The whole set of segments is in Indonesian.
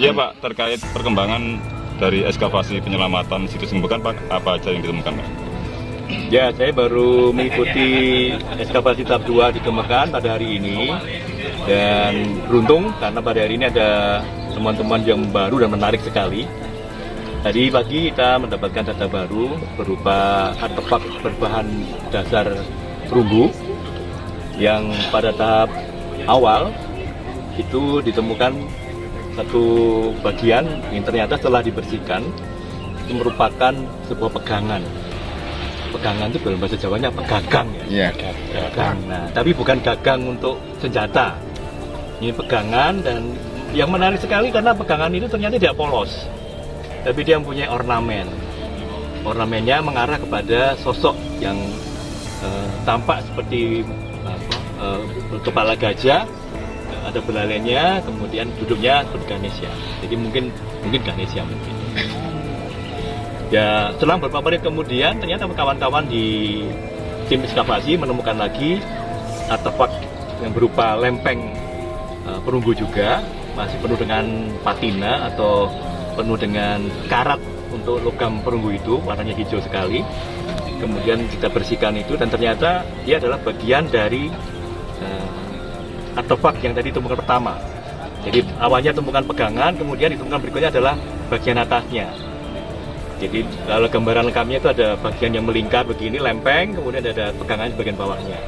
Iya Pak, terkait perkembangan dari ekskavasi penyelamatan situs Gembekan Pak, apa aja yang ditemukan Pak? Ya, saya baru mengikuti ekskavasi tahap 2 di Gembekan pada hari ini. Dan beruntung karena pada hari ini ada teman-teman yang baru dan menarik sekali. Tadi pagi kita mendapatkan data baru berupa artefak berbahan dasar perunggu yang pada tahap awal itu ditemukan satu bagian yang ternyata setelah dibersihkan itu merupakan sebuah pegangan. Pegangan itu dalam bahasa Jawanya pegagang ya. Gagang. Nah, tapi bukan gagang untuk senjata. Ini pegangan, dan yang menarik sekali karena pegangan itu ternyata tidak polos, tapi dia mempunyai ornamen. Ornamennya mengarah kepada sosok yang tampak seperti kepala gajah, ada belalainya, kemudian duduknya seperti Ganesha. Jadi mungkin Ganesha mungkin. Ya, selang beberapa menit kemudian ternyata kawan-kawan di tim ekskavasi menemukan lagi artefak yang berupa lempeng perunggu juga, masih penuh dengan patina atau penuh dengan karat untuk logam perunggu itu, warnanya hijau sekali. Kemudian kita bersihkan itu dan ternyata dia adalah bagian dari artefak yang tadi ditemukan pertama. Jadi awalnya temukan pegangan, kemudian ditemukan berikutnya adalah bagian atasnya. Jadi kalau gambaran lengkapnya itu ada bagian yang melingkar begini, lempeng, kemudian ada pegangan di bagian bawahnya.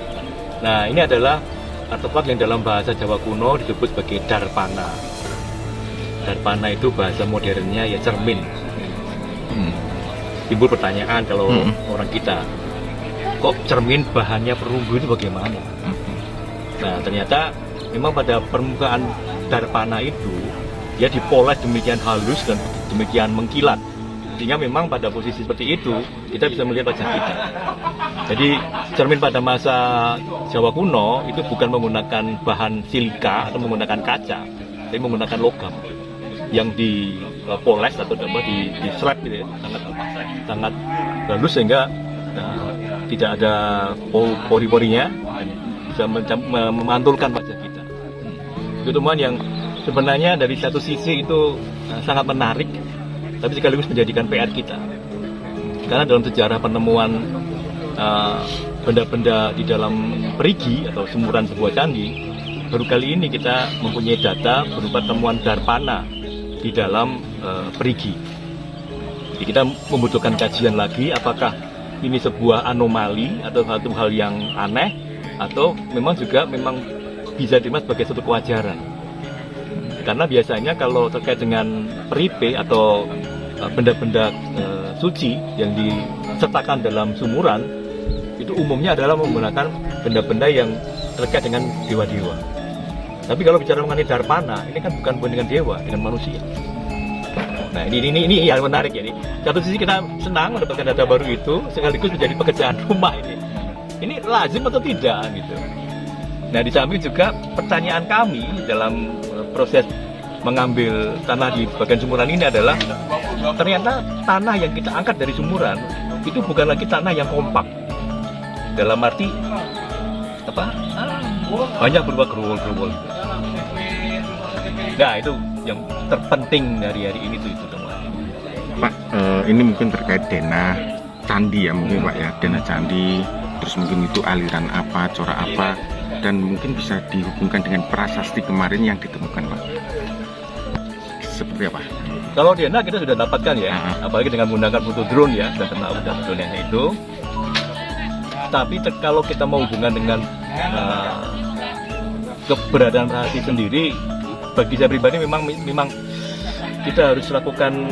Nah, ini adalah artefak yang dalam bahasa Jawa kuno disebut sebagai darpana. Darpana itu bahasa modernnya ya cermin. Timbul pertanyaan kalau orang kita, kok cermin bahannya perunggu itu bagaimana? Nah, ternyata memang pada permukaan darpana itu dia dipoles demikian halus dan demikian mengkilat, sehingga memang pada posisi seperti itu kita bisa melihat wajah kita. Jadi cermin pada masa Jawa kuno itu bukan menggunakan bahan silika atau menggunakan kaca, tapi menggunakan logam yang dipoles atau di slab gitu ya, sangat halus sehingga tidak ada pori-porinya dan bisa memantulkan wajah kita. Itu temuan yang sebenarnya dari satu sisi itu sangat menarik, tapi sekaligus menjadikan PR kita. Karena dalam sejarah penemuan benda-benda di dalam perigi atau semuran sebuah candi, baru kali ini kita mempunyai data berupa temuan darpana di dalam perigi. Jadi kita membutuhkan kajian lagi apakah ini sebuah anomali atau satu hal yang aneh, atau memang bisa diterima sebagai satu kewajaran. Karena biasanya kalau terkait dengan peripe atau benda-benda suci yang disertakan dalam sumuran, itu umumnya adalah menggunakan benda-benda yang terkait dengan dewa-dewa. Tapi kalau bicara mengenai darpana, ini kan bukan dengan dewa, dengan manusia. Nah, ini yang menarik ya. Satu sisi kita senang mendapatkan data baru itu, sekaligus menjadi pekerjaan rumah ini. Ini lazim atau tidak gitu. Nah, di samping juga pertanyaan kami dalam proses mengambil tanah di bagian sumuran ini adalah ternyata tanah yang kita angkat dari sumuran itu bukan lagi tanah yang kompak. Dalam arti banyak berupa gerowol-gerowol. Nah, itu yang terpenting dari hari ini itu temuan. Pak, ini mungkin terkait denah candi ya mungkin Pak ya, denah candi, terus mungkin itu aliran apa, corak apa, dan mungkin bisa dihubungkan dengan prasasti kemarin yang ditemukan Pak. Seperti apa? Kalau denah kita sudah dapatkan ya, apalagi dengan menggunakan foto drone ya, sudah kenal udah dronenya itu. Tapi kalau kita mau hubungan dengan keberadaan prasasti sendiri, bagi saya pribadi memang kita harus lakukan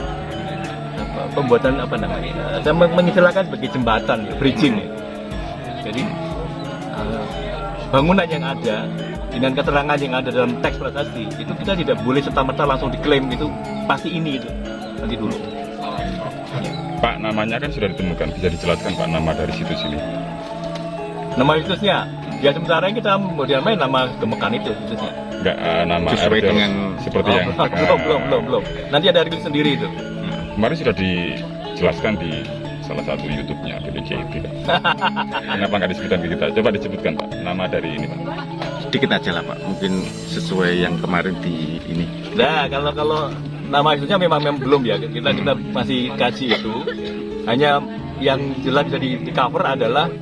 pembuatan saya mengistilahkan sebagai jembatan ya, bridging ya. Jadi bangunan yang ada dengan keterangan yang ada dalam teks prasasti itu kita tidak boleh serta-merta langsung diklaim itu pasti ini itu nanti dulu. Pak, namanya kan sudah ditemukan, bisa dijelaskan Pak nama dari situs ini? Nama situsnya ya sementara ini kita mau main nama Gembekan itu situsnya. Enggak, nama sesuai dengan seperti yang belum. Nanti ada rilis sendiri itu. Kemarin sudah dijelaskan di salah satu YouTube-nya BPJT. Kenapa nggak disebutkan ke kita? Coba disebutkan Pak nama dari ini Pak. sedikit aja lah Pak, mungkin sesuai yang kemarin di ini. Nah, kalau nama isunya memang belum ya, kita masih kaji itu. Hanya yang jelas bisa di cover adalah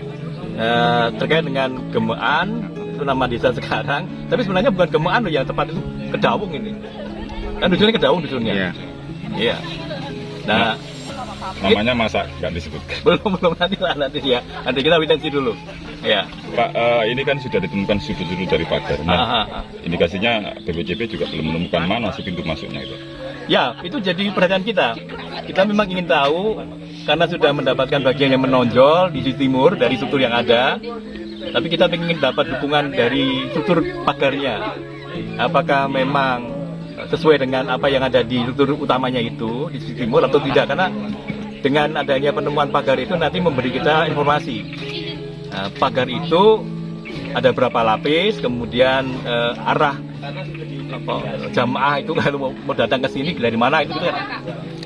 terkait dengan Gemekan, itu nama desa sekarang. Tapi sebenarnya bukan Gemekan loh yang tepat, itu Kedawung ini. Kan dusunnya Kedawung dusunnya. Iya. Iya. Nah, namanya masa nggak disebutkan? belum nanti ya. Nanti kita wait dulu. Ya. Pak, ini kan sudah ditemukan sudut-sudut dari pagar. Nah, indikasinya BPJP juga belum menemukan mana sih pintu masuknya itu. Ya, itu jadi perhatian kita. Kita memang ingin tahu karena sudah mendapatkan bagian yang menonjol di sisi timur dari struktur yang ada. Tapi kita ingin dapat dukungan dari struktur pagarnya. Apakah memang sesuai dengan apa yang ada di struktur utamanya itu di sisi timur atau tidak? Karena dengan adanya penemuan pagar itu nanti memberi kita informasi. Pagar itu ada berapa lapis, kemudian arah jamaah itu kalau mau datang ke sini dari mana itu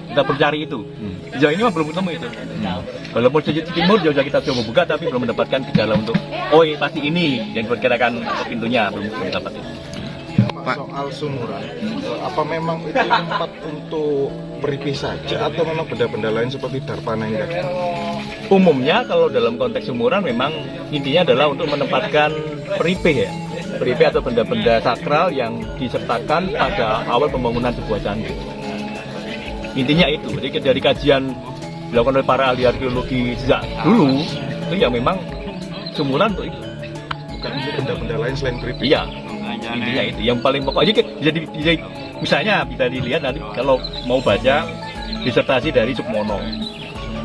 kita perlu cari itu. Sejauh ini belum ketemu itu. Walaupun sisi timur sudah kita coba buka tapi belum mendapatkan gejala untuk pasti ini yang diperkirakan pintunya belum dapat. Pak, soal sumuran, apa memang itu tempat untuk beripih saja atau memang benda-benda lain seperti darpana ini? Umumnya kalau dalam konteks sumuran memang intinya adalah untuk menempatkan peripih ya, peripih atau benda-benda sakral yang disertakan pada awal pembangunan sebuah candi. Intinya itu, jadi dari kajian dilakukan oleh para ahli arkeologi sejak dulu itu ya memang sumuran untuk itu. Bukan benda-benda lain selain peripih? Iya. Intinya itu yang paling pokok. Jadi misalnya bisa dilihat nanti kalau mau baca disertasi dari Sukmono,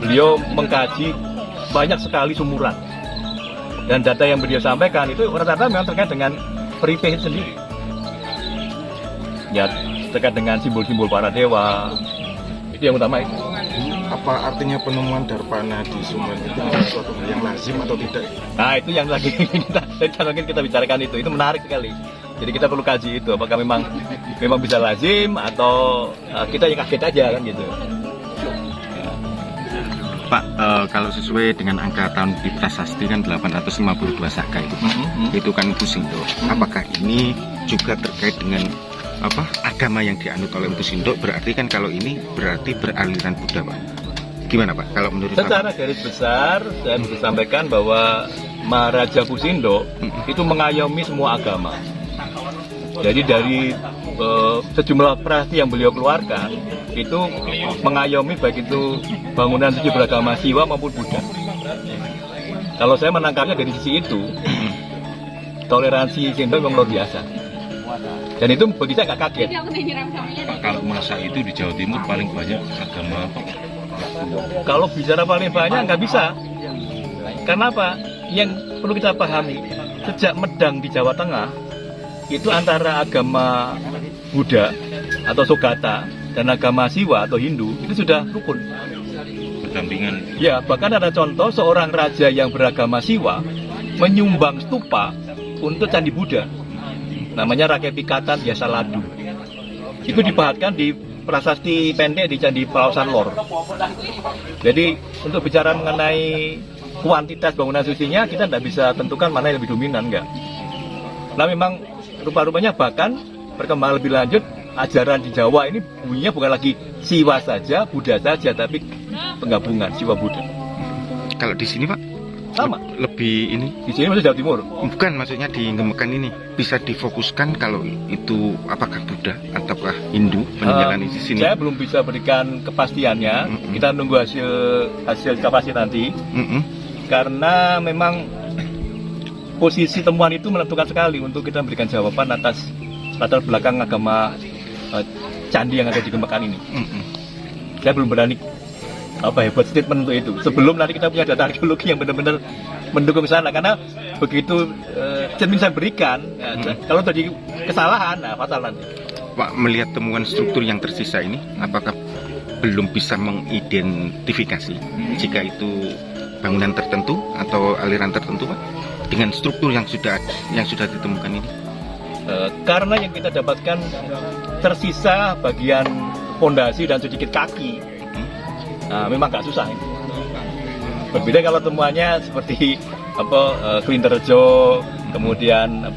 beliau mengkaji banyak sekali sumuran dan data yang beliau sampaikan itu rata-rata memang terkait dengan peripih sendiri ya, terkait dengan simbol-simbol para dewa, itu yang utama itu. Apa artinya penemuan darpana di Sumber itu suatu hal yang lazim atau tidak? Nah itu yang lagi kita bicarakan itu menarik sekali. Jadi kita perlu kaji itu, apakah memang bisa lazim atau kita yang kaget aja kan gitu. Pak, kalau sesuai dengan angka tahun di prasasti kan 852 saka itu, itu kan Empu Sindok. Apakah ini juga terkait dengan agama yang dianut oleh Empu Sindok? Berarti kan kalau ini berarti beraliran Buddha, Pak. Gimana Pak? Kalau menurut secara garis besar saya bisa sampaikan bahwa Maharaja Empu Sindok itu mengayomi semua agama. Jadi dari sejumlah prasasti yang beliau keluarkan itu mengayomi baik itu bangunan suci beragama Siwa maupun Buddha. Kalau saya menangkapnya dari sisi itu, toleransi Sindok memang luar biasa. Dan itu bagi saya nggak kaget. Pak, kalau masa itu di Jawa Timur paling banyak agama apa? Kalau bicara paling banyak nggak bisa. Karena apa? Yang perlu kita pahami, sejak Medang di Jawa Tengah itu antara agama Buddha atau Sogata dan agama Siwa atau Hindu itu sudah rukun. Berdampingan. Ya, bahkan ada contoh seorang raja yang beragama Siwa menyumbang stupa untuk candi Buddha. Namanya Rakyat Pikatan Biasa Ladu. Itu dipahatkan di prasasti pendek di Candi Pelawasan Lor. Jadi untuk bicara mengenai kuantitas bangunan sucinya kita tidak bisa tentukan mana yang lebih dominan, enggak. Nah memang rupa-rupanya bahkan perkembangan lebih lanjut ajaran di Jawa ini bunyinya bukan lagi Siwa saja, Buddha saja, tapi penggabungan Siwa Buddha. Kalau di sini Pak sama lebih ini di sini masih Jawa Timur. Bukan, maksudnya di Gemekan ini bisa difokuskan kalau itu apakah Buddha ataukah Hindu peninggalan di sini. Saya belum bisa berikan kepastiannya. Kita nunggu hasil kapasitas nanti. Karena memang posisi temuan itu menentukan sekali untuk kita memberikan jawaban atas latar belakang agama candi yang ada di Gemekan ini. Saya belum berani buat statement untuk itu. Sebelum nanti kita punya data arkeologi yang benar-benar mendukung sana, karena begitu cermin saya berikan, kalau terjadi kesalahan, fatal nanti. Pak, melihat temuan struktur yang tersisa ini, apakah belum bisa mengidentifikasi jika itu bangunan tertentu atau aliran tertentu, Pak, dengan struktur yang sudah ditemukan ini? Karena yang kita dapatkan tersisa bagian fondasi dan sedikit kaki. Memang nggak susah ini. Berbeda kalau temuannya seperti Klinterjo, kemudian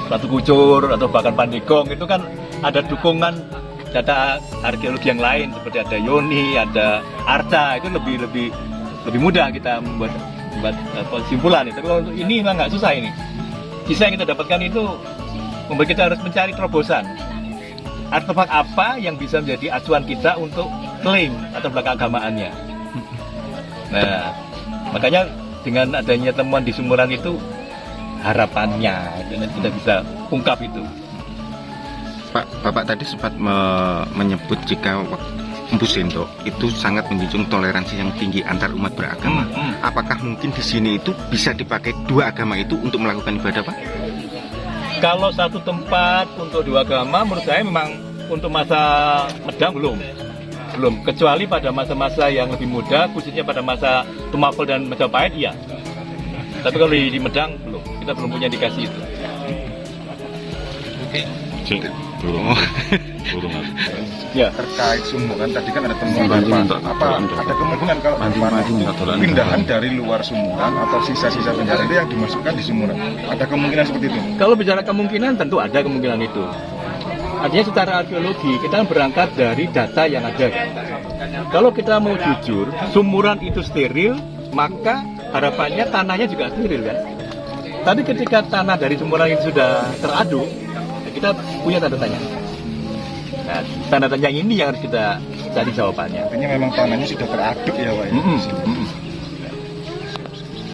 Batu Kucur atau bahkan Pandegong, itu kan ada dukungan data arkeologi yang lain seperti ada Yoni, ada Arca, itu lebih mudah kita membuat kesimpulan. Tapi kalau untuk ini memang nggak susah ini. Sisa yang kita dapatkan itu membuat kita harus mencari terobosan. Artefak apa yang bisa menjadi acuan kita untuk klaim atau belakang agamaannya. Nah, makanya dengan adanya temuan di Sumuran itu harapannya kita bisa ungkap itu. Pak, Bapak tadi sempat menyebut jika Mpu Sento itu sangat menjunjung toleransi yang tinggi antar umat beragama. Apakah mungkin di sini itu bisa dipakai dua agama itu untuk melakukan ibadah, Pak? Kalau satu tempat untuk dua agama, menurut saya memang untuk masa Medang belum, kecuali pada masa-masa yang lebih muda, khususnya pada masa Tumapel dan Majapahit, iya. Tapi kalau di Medang belum, kita belum punya indikasi itu. Burung. Ya. Terkait Sumuran tadi kan ada temuan Darpana. Apa ada kemungkinan kalau Darpana itu pindahan dari luar Sumuran atau sisa-sisa penjara itu yang dimasukkan di Sumuran? Ada kemungkinan seperti itu? Kalau bicara kemungkinan, tentu ada kemungkinan itu. Artinya secara arkeologi kita berangkat dari data yang ada. Kalau kita mau jujur, Sumuran itu steril, maka harapannya tanahnya juga steril kan. Tapi ketika tanah dari Sumuran itu sudah teraduk, kita punya tanda tanya. Nah, tanda tanya ini yang harus kita cari jawabannya. Artinya memang tanahnya sudah teraduk ya, Pak.